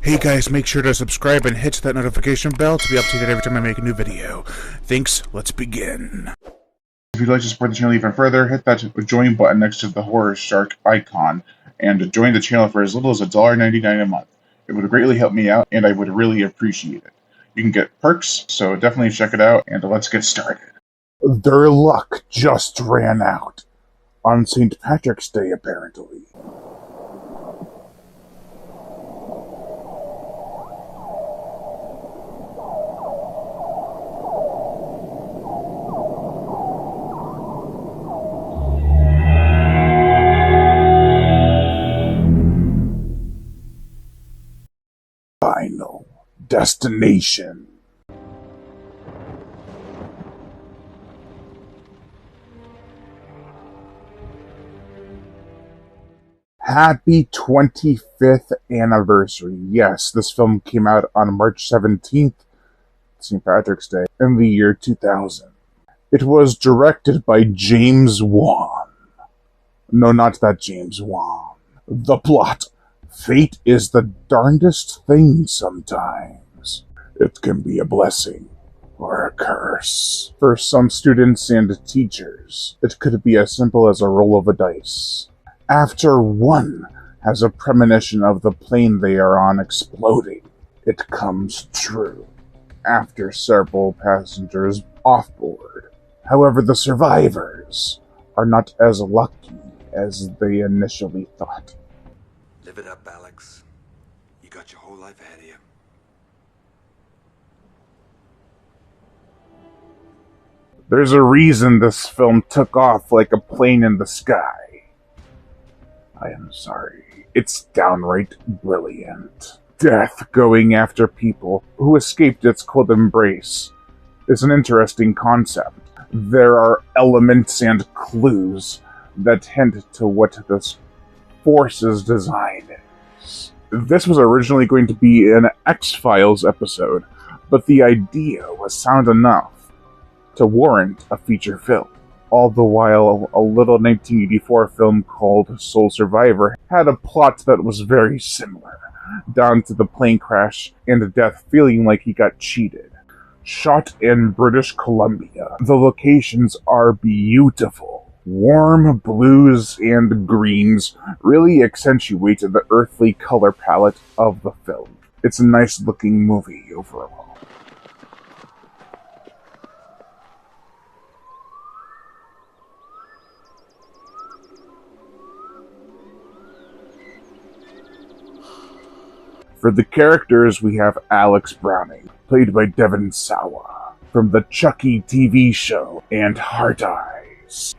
Hey guys, make sure to subscribe and hit that notification bell to be updated every time I make a new video. Thanks, let's begin. If you'd like to support the channel even further, hit that join button next to the Horror Shark icon and join the channel for as little as $1.99 a month. It would greatly help me out and I would really appreciate it. You can get perks, so definitely check it out and let's get started. Their luck just ran out. On St. Patrick's Day, apparently. Final destination. Happy 25th anniversary. Yes, this film came out on March 17th, St. Patrick's Day, in the year 2000. It was directed by James Wan. No, not that James Wan. The plot. Fate is the darndest thing sometimes. It can be a blessing or a curse. For some students and teachers, it could be as simple as a roll of a dice. After one has a premonition of the plane they are on exploding, it comes true. After several passengers off board. However, the survivors are not as lucky as they initially thought. Live it up, Alex. You got your whole life ahead of you. There's a reason this film took off like a plane in the sky. I am sorry. It's downright brilliant. Death going after people who escaped its cold embrace is an interesting concept. There are elements and clues that hint to what this force's design is. This was originally going to be an X-Files episode, but the idea was sound enough to warrant a feature film. All the while, a little 1984 film called Soul Survivor had a plot that was very similar, down to the plane crash and Death feeling like he got cheated. Shot in British Columbia, the locations are beautiful. Warm blues and greens really accentuate the earthly color palette of the film. It's a nice looking movie overall. For the characters, we have Alex Browning, played by Devon Sawa, from the Chucky TV show and Heart Eyes.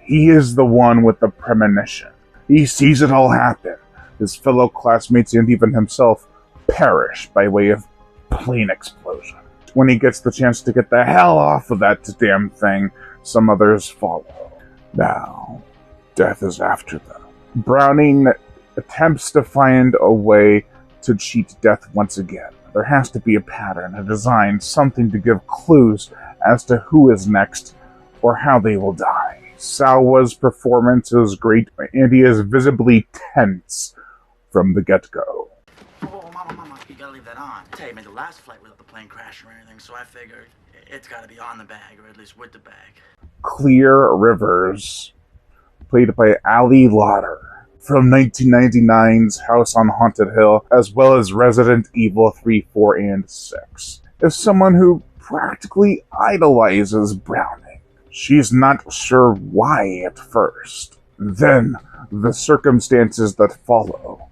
He is the one with the premonition. He sees it all happen. His fellow classmates and even himself perish by way of plane explosion. When he gets the chance to get the hell off of that damn thing, some others follow. Now, Death is after them. Browning attempts to find a way to cheat Death once again. There has to be a pattern, a design, something to give clues as to who is next or how they will die. Sawa's performance is great, and he is visibly tense from the get-go. Whoa, Mama, you gotta leave that on. Tell you, I made the last flight without the plane crashing or anything, so I figured it's gotta be on the bag, or at least with the bag. Clear Rivers, played by Ali Lauder, from 1999's House on Haunted Hill, as well as Resident Evil 3, 4, and 6, is someone who practically idolizes Browning. She's not sure why at first. Then, the circumstances that follow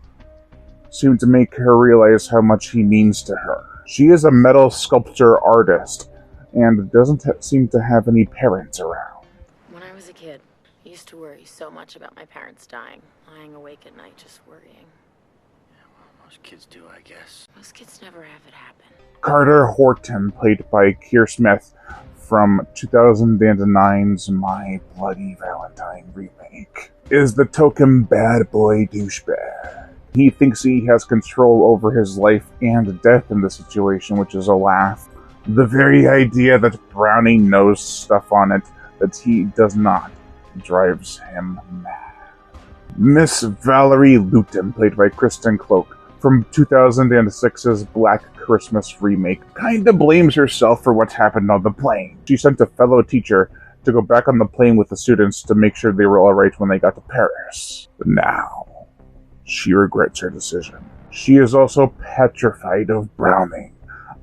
seem to make her realize how much he means to her. She is a metal sculpture artist, and doesn't seem to have any parents around. When I was a kid, I used to worry so much about my parents dying. Lying awake at night just worrying. Yeah, well, most kids do, I guess. Most kids never have it happen. Carter Horton, played by Keir Smith from 2009's My Bloody Valentine remake, is the token bad boy douchebag. He thinks he has control over his life and death in the situation, which is a laugh. The very idea that Browning knows stuff on it that he does not drives him mad. Miss Valerie Luton, played by Kristen Cloak, from 2006's Black Christmas remake, kinda blames herself for what happened on the plane. She sent a fellow teacher to go back on the plane with the students to make sure they were alright when they got to Paris. But now, she regrets her decision. She is also petrified of Browning,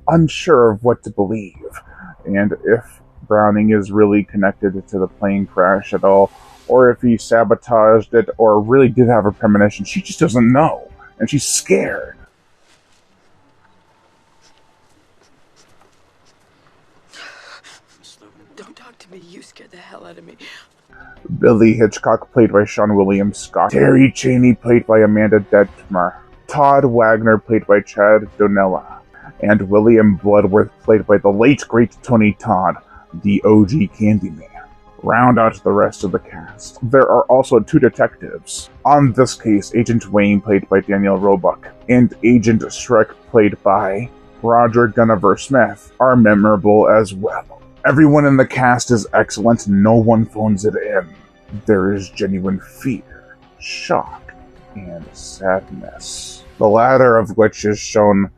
unsure of what to believe, and if Browning is really connected to the plane crash at all, or if he sabotaged it, or really did have a premonition. She just doesn't know, and she's scared. Don't talk to me, you scared the hell out of me. Billy Hitchcock, played by Sean William Scott. Terry Chaney, played by Amanda Detmer. Todd Wagner, played by Chad Donella. And William Bloodworth, played by the late great Tony Todd, the OG Candyman. Round out the rest of the cast. There are also 2 detectives. On this case, Agent Wayne, played by Daniel Roebuck, and Agent Shrek, played by Roger Gunnivere Smith, are memorable as well. Everyone in the cast is excellent, no one phones it in. There is genuine fear, shock, and sadness. The latter of which is shown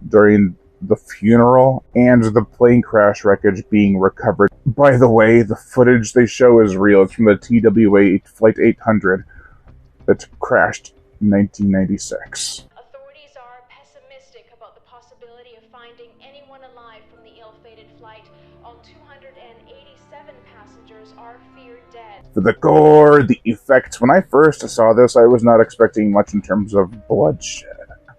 during the funeral and the plane crash wreckage being recovered. By the way, the footage they show is real. It's from the TWA Flight 800 that crashed in 1996. Authorities are pessimistic about the possibility of finding anyone alive from the ill-fated flight. All 287 passengers are feared dead. For the gore, the effects. When I first saw this, I was not expecting much in terms of bloodshed.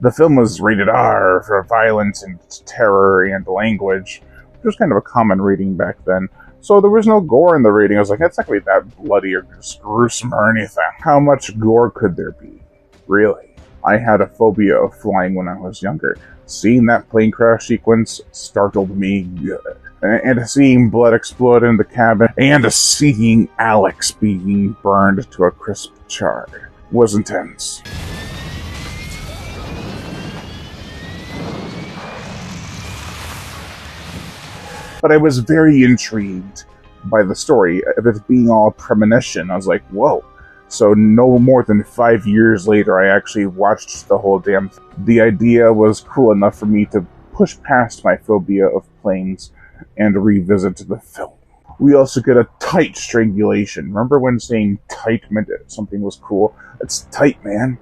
The film was rated R for violence and terror and language, which was kind of a common rating back then. So there was no gore in the rating. I was like, that's not going to be that bloody or gruesome or anything. How much gore could there be? Really? I had a phobia of flying when I was younger. Seeing that plane crash sequence startled me good. And seeing blood explode in the cabin, and seeing Alex being burned to a crisp charred was intense. But I was very intrigued by the story of it being all a premonition. I was like, whoa. So no more than 5 years later, I actually watched the whole damn thing. The idea was cool enough for me to push past my phobia of planes and revisit the film. We also get a tight strangulation. Remember when saying tight meant something was cool? It's tight, man.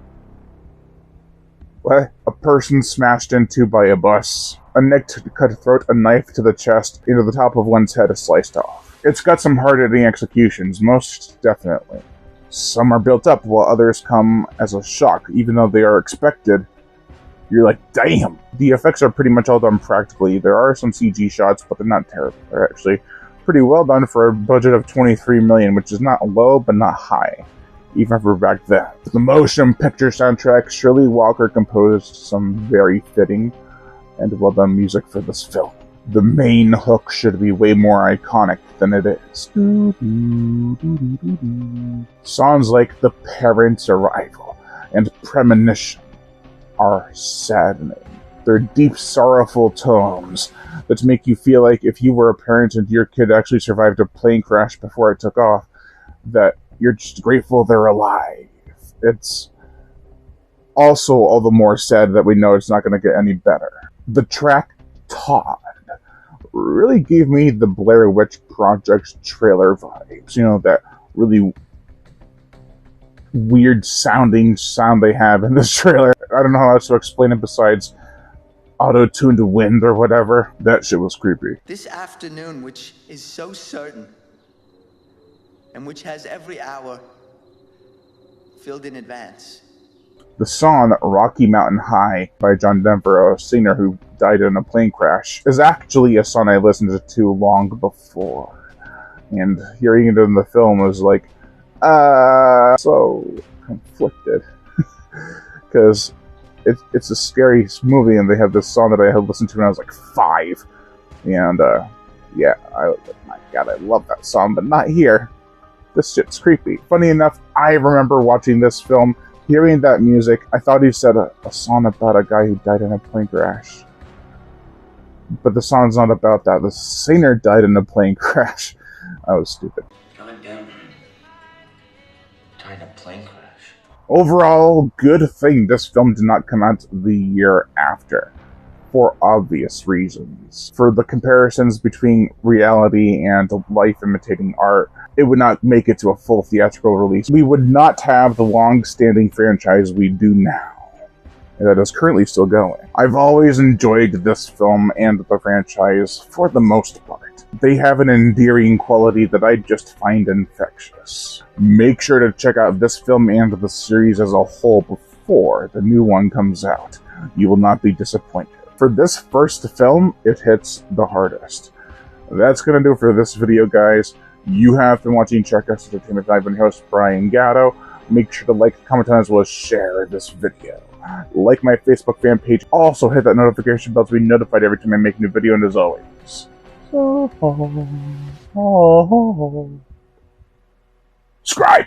What? A person smashed into by a bus. A neck to cut throat, a knife to the chest, into the top of one's head is sliced off. It's got some hard-hitting executions, most definitely. Some are built up, while others come as a shock, even though they are expected. You're like, damn! The effects are pretty much all done practically. There are some CG shots, but they're not terrible. They're actually pretty well done for a budget of $23 million, which is not low, but not high, even for back then. The motion picture soundtrack, Shirley Walker composed some very fitting and well-done music for this film. The main hook should be way more iconic than it is. Songs like The Parents' Arrival and Premonition are saddening. They're deep, sorrowful tones that make you feel like if you were a parent and your kid actually survived a plane crash before it took off, that you're just grateful they're alive. It's also all the more sad that we know it's not going to get any better. The track Todd really gave me the Blair Witch Project trailer vibes. You know, that really weird sounding sound they have in this trailer. I don't know how else to explain it besides auto-tuned wind or whatever. That shit was creepy. This afternoon, which is so certain, and which has every hour filled in advance. The song Rocky Mountain High by John Denver, a singer who died in a plane crash, is actually a song I listened to long before. And hearing it in the film was like, so conflicted. Because it's a scary movie, and they have this song that I had listened to when I was like 5. And, yeah, my god, I love that song, but not here. This shit's creepy. Funny enough, I remember watching this film, hearing that music. I thought he said a song about a guy who died in a plane crash. But the song's not about that. The singer died in a plane crash. I was stupid. God damn. Died in a plane crash. Overall, good thing this film did not come out the year after, for obvious reasons. For the comparisons between reality and life imitating art, it would not make it to a full theatrical release. We would not have the long-standing franchise we do now, and that is currently still going. I've always enjoyed this film and the franchise for the most part. They have an endearing quality that I just find infectious. Make sure to check out this film and the series as a whole before the new one comes out. You will not be disappointed. For this first film, it hits the hardest. That's going to do it for this video, guys. You have been watching Charcast Entertainment. I've been your host, Brian Gatto. Make sure to like, comment on, as well as share this video. Like my Facebook fan page. Also hit that notification bell to be notified every time I make a new video. And as always, subscribe.